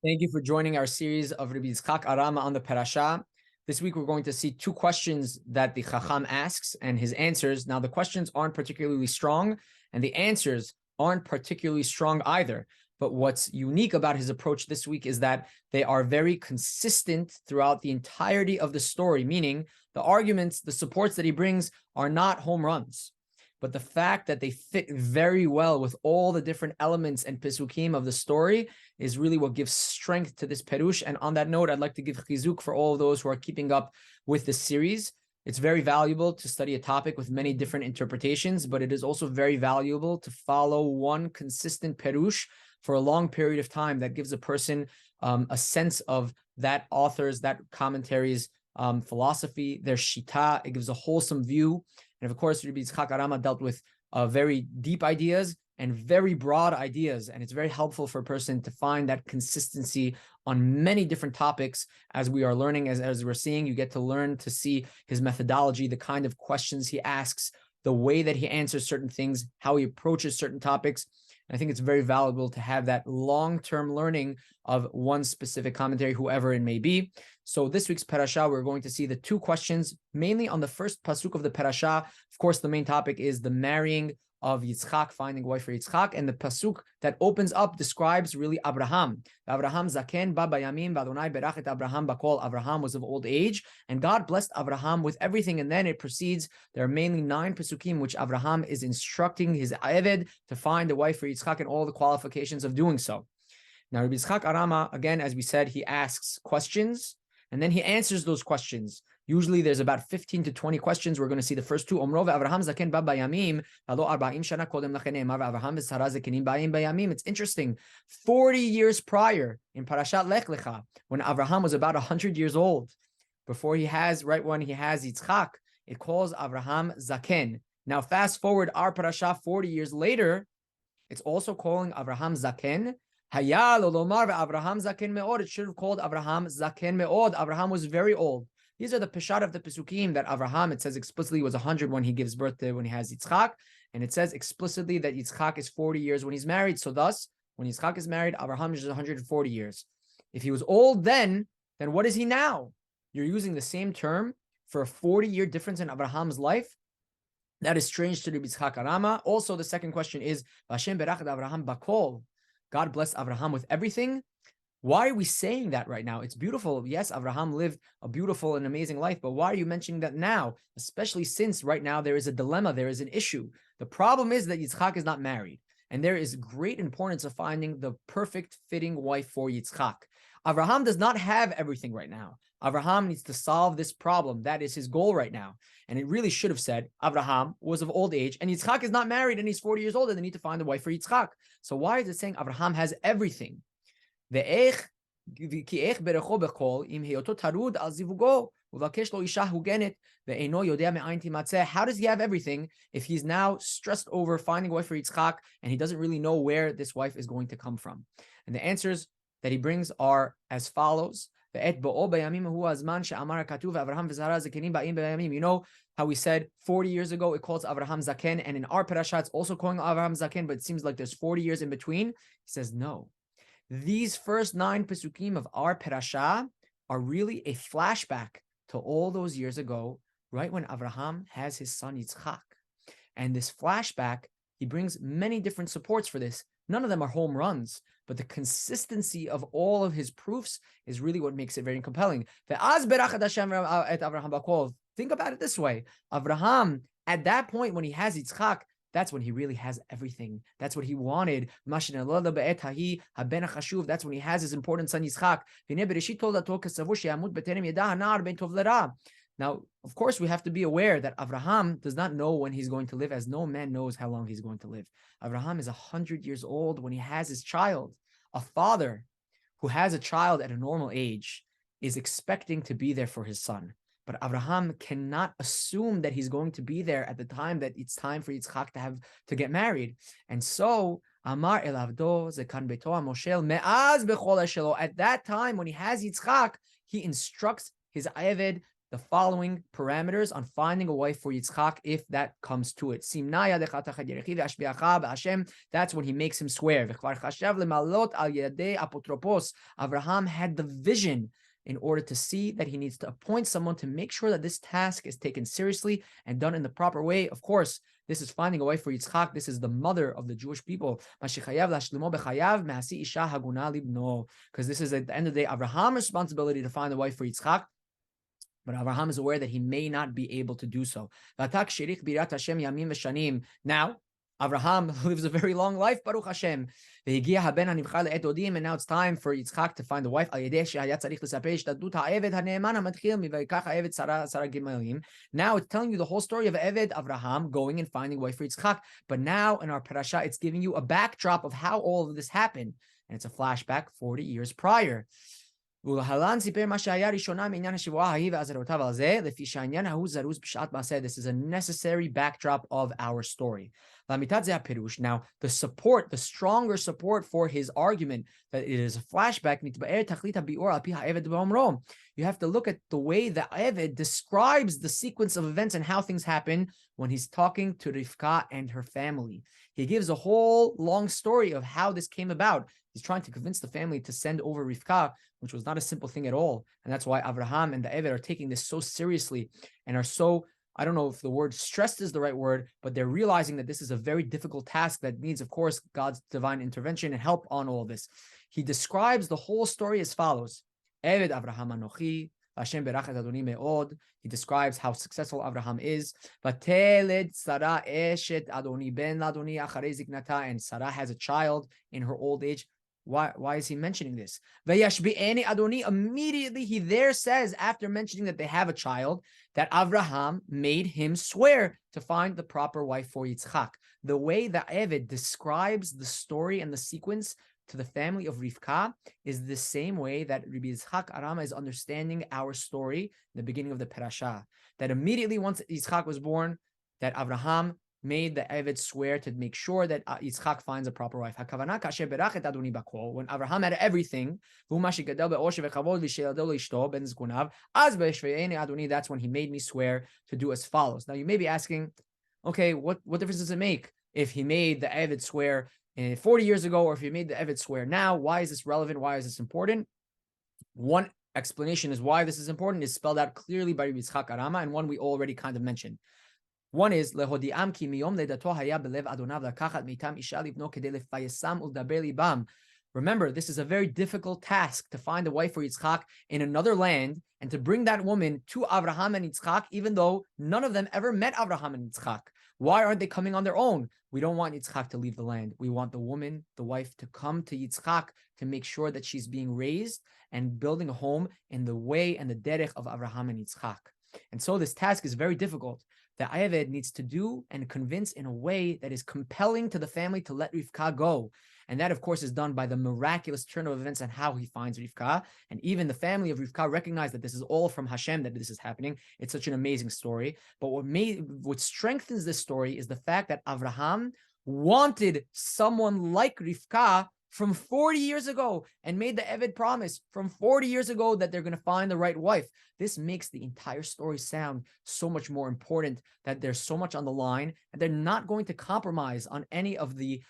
Thank you for joining our series of Rabbi Yishak Arama on the Parasha. This week, we're going to see two questions that the Chacham asks and his answers. Now, the questions aren't particularly strong, and the answers aren't particularly strong either. But what's unique about his approach this week is that they are very consistent throughout the entirety of the story, meaning the arguments, the supports that he brings are not home runs. But the fact that they fit very well with all the different elements and pesukim of the story is really what gives strength to this perush. And on that note, I'd like to give chizuk for all of those who are keeping up with this series. It's very valuable to study a topic with many different interpretations, but it is also very valuable to follow one consistent perush for a long period of time. That gives a person a sense of that author's, that commentary's philosophy, their shita. It gives a wholesome view. And of course, Rabbi Yishak Arama dealt with very deep ideas and very broad ideas. And it's very helpful for a person to find that consistency on many different topics as we are learning, as we're seeing. You get to learn to see his methodology, the kind of questions he asks, the way that he answers certain things, how he approaches certain topics. And I think it's very valuable to have that long-term learning of one specific commentary, whoever it may be. So this week's parasha, we're going to see the two questions, mainly on the first pasuk of the parasha. Of course, the main topic is the marrying of Yitzchak, finding a wife for Yitzchak, and the pasuk that opens up describes really Abraham. Abraham zaken ba bayamim b'Adonai berach et Abraham bakol. Abraham was of old age, and God blessed Abraham with everything. And then it proceeds. There are mainly 9 pesukim which Abraham is instructing his Eved to find a wife for Yitzchak and all the qualifications of doing so. Now, Rabbi Yishak Arama, again, as we said, he asks questions, and then he answers those questions. Usually there's about 15 to 20 questions. We're going to see the first two. It's interesting. 40 years prior, in Parashat Lech Lecha, when Abraham was about 100 years old, before he has, right when he has Yitzchak, it calls Abraham Zaken. Now, fast forward our Parasha 40 years later, it's also calling Abraham Zaken. Hayye lomar Abraham Zaken meod. It should have called Abraham Zaken meod. Abraham was very old. These are the peshat of the pesukim that Abraham, it says explicitly, was 100 when he gives birth to, when he has Yitzchak. And it says explicitly that Yitzchak is 40 years when he's married. So thus, when Yitzchak is married, Abraham is 140 years. If he was old then what is he now? You're using the same term for a 40-year difference in Abraham's life. That is strange to Rabbi Yishak Arama. Also, the second question is, Hashem berach et Abraham bakol. God blessed Abraham with everything. Why are we saying that right now? It's beautiful. Yes, Abraham lived a beautiful and amazing life, but why are you mentioning that now? Especially since right now there is a dilemma, there is an issue. The problem is that Yitzchak is not married, and there is great importance of finding the perfect fitting wife for Yitzchak. Abraham does not have everything right now. Abraham needs to solve this problem. That is his goal right now. And it really should have said Abraham was of old age and Yitzchak is not married and he's 40 years old and they need to find a wife for Yitzchak. So why is it saying Abraham has everything? How does he have everything if he's now stressed over finding a wife for Yitzchak and he doesn't really know where this wife is going to come from? And the answers that he brings are as follows. You know how we said 40 years ago it calls Abraham Zaken, and in our parasha it's also calling Abraham Zaken, but it seems like there's 40 years in between. He says no. These first 9 pesukim of our parasha are really a flashback to all those years ago, right when Abraham has his son Yitzchak. And this flashback, he brings many different supports for this. None of them are home runs, but the consistency of all of his proofs is really what makes it very compelling. Think about it this way. Abraham, at that point when he has Yitzchak, that's when he really has everything. That's what he wanted. That's when he has his important son Yitzchak. Now, of course, we have to be aware that Abraham does not know when he's going to live, as no man knows how long he's going to live. Abraham is 100 years old when he has his child. A father who has a child at a normal age is expecting to be there for his son. But Abraham cannot assume that he's going to be there at the time that it's time for Yitzchak to get married. And so, Amar el avdo zekan beto hamoshel me'az bechol shelo. At that time, when he has Yitzchak, he instructs his Eved the following parameters on finding a wife for Yitzchak if that comes to it. That's when he makes him swear. Abraham had the vision in order to see that he needs to appoint someone to make sure that this task is taken seriously and done in the proper way. Of course, this is finding a wife for Yitzchak. This is the mother of the Jewish people. Because this is, at the end of the day, Abraham's responsibility to find a wife for Yitzchak. But Abraham is aware that he may not be able to do so. Now, Abraham lives a very long life, Baruch Hashem. And now it's time for Yitzchak to find a wife. Now it's telling you the whole story of Eved Abraham going and finding a wife for Yitzchak. But now in our parasha, it's giving you a backdrop of how all of this happened. And it's a flashback 40 years prior. This is a necessary backdrop of our story. Now, the stronger support for his argument that it is a flashback, you have to look at the way that Eved describes the sequence of events and how things happen when he's talking to Rivka and her family. He gives a whole long story of how this came about. He's trying to convince the family to send over Rivka, which was not a simple thing at all. And that's why Abraham and the Eved are taking this so seriously and are so, I don't know if the word stressed is the right word, but they're realizing that this is a very difficult task that needs, of course, God's divine intervention and help on all this. He describes the whole story as follows. Eved Abraham Anochi, Hashem berachet Adoni me'od. He describes how successful Abraham is. Vateled Sarah eshet Adoni ben Ladoni acharei ziknata, and Sarah has a child in her old age. Why is he mentioning this? Vayashbi'eni Adoni. Immediately he there says, after mentioning that they have a child, that Abraham made him swear to find the proper wife for Yitzchak. The way that Eved describes the story and the sequence to the family of Rivka is the same way that Rabbi Yitzchak Arama is understanding our story in the beginning of the parasha. That immediately once Yitzchak was born, that Abraham made the Eved swear to make sure that Yitzchak finds a proper wife. When Abraham had everything, that's when he made me swear to do as follows. Now you may be asking, okay, what difference does it make if he made the Eved swear 40 years ago, or if he made the Eved swear now? Why is this relevant? Why is this important? One explanation is why this is important is spelled out clearly by Yitzchak Arama, and one we already kind of mentioned. One is lehodiam ki miyom ledato haya belev adonav lakachat mitam isha livno kedei lefayesam uldaber libam. Remember, this is a very difficult task to find a wife for Yitzchak in another land and to bring that woman to Abraham and Yitzchak, even though none of them ever met Abraham and Yitzchak. Why aren't they coming on their own? We don't want Yitzchak to leave the land. We want the woman, the wife, to come to Yitzchak to make sure that she's being raised and building a home in the way and the derech of Abraham and Yitzchak. And so this task is very difficult. The Eved needs to do and convince in a way that is compelling to the family to let Rivka go. And that, of course, is done by the miraculous turn of events and how he finds Rivka. And even the family of Rivka recognize that this is all from Hashem, that this is happening. It's such an amazing story. But what strengthens this story is the fact that Abraham wanted someone like Rivka from 40 years ago and made the Eved promise from 40 years ago that they're going to find the right wife. This makes the entire story sound so much more important, that there's so much on the line and they're not going to compromise on any of the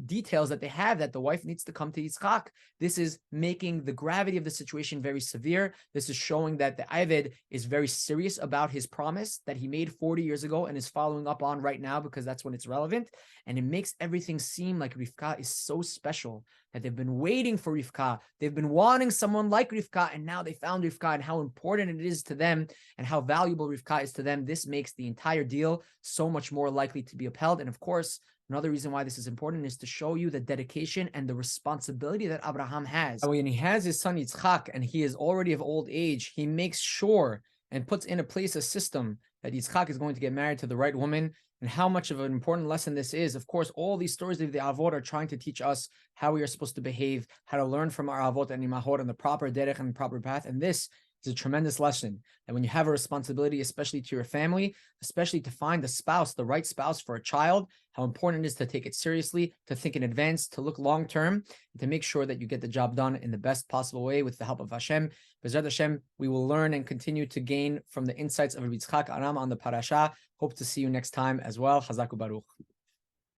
details that they have, that the wife needs to come to Yitzchak. This is making the gravity of the situation very severe. This is showing that the Eved is very serious about his promise that he made 40 years ago and is following up on right now, because that's when it's relevant. And it makes everything seem like Rivka is so special, that they've been waiting for Rivka. They've been wanting someone like Rivka, and now they found Rivka, and how important it is to them and how valuable Rivka is to them. This makes the entire deal so much more likely to be upheld. And of course, another reason why this is important is to show you the dedication and the responsibility that Abraham has. When he has his son Yitzchak and he is already of old age, he makes sure and puts into place a system that Yitzchak is going to get married to the right woman. And how much of an important lesson this is. Of course, all these stories of the Avot are trying to teach us how we are supposed to behave, how to learn from our Avot and Imahot on the proper derech and the proper path. And this It's a tremendous lesson that when you have a responsibility, especially to your family, especially to find the spouse, the right spouse for a child, how important it is to take it seriously, to think in advance, to look long-term, and to make sure that you get the job done in the best possible way with the help of Hashem. B'ezrat Hashem, we will learn and continue to gain from the insights of Rabbi Yitzchak Arama on the parasha. Hope to see you next time as well. Chazak u'baruch.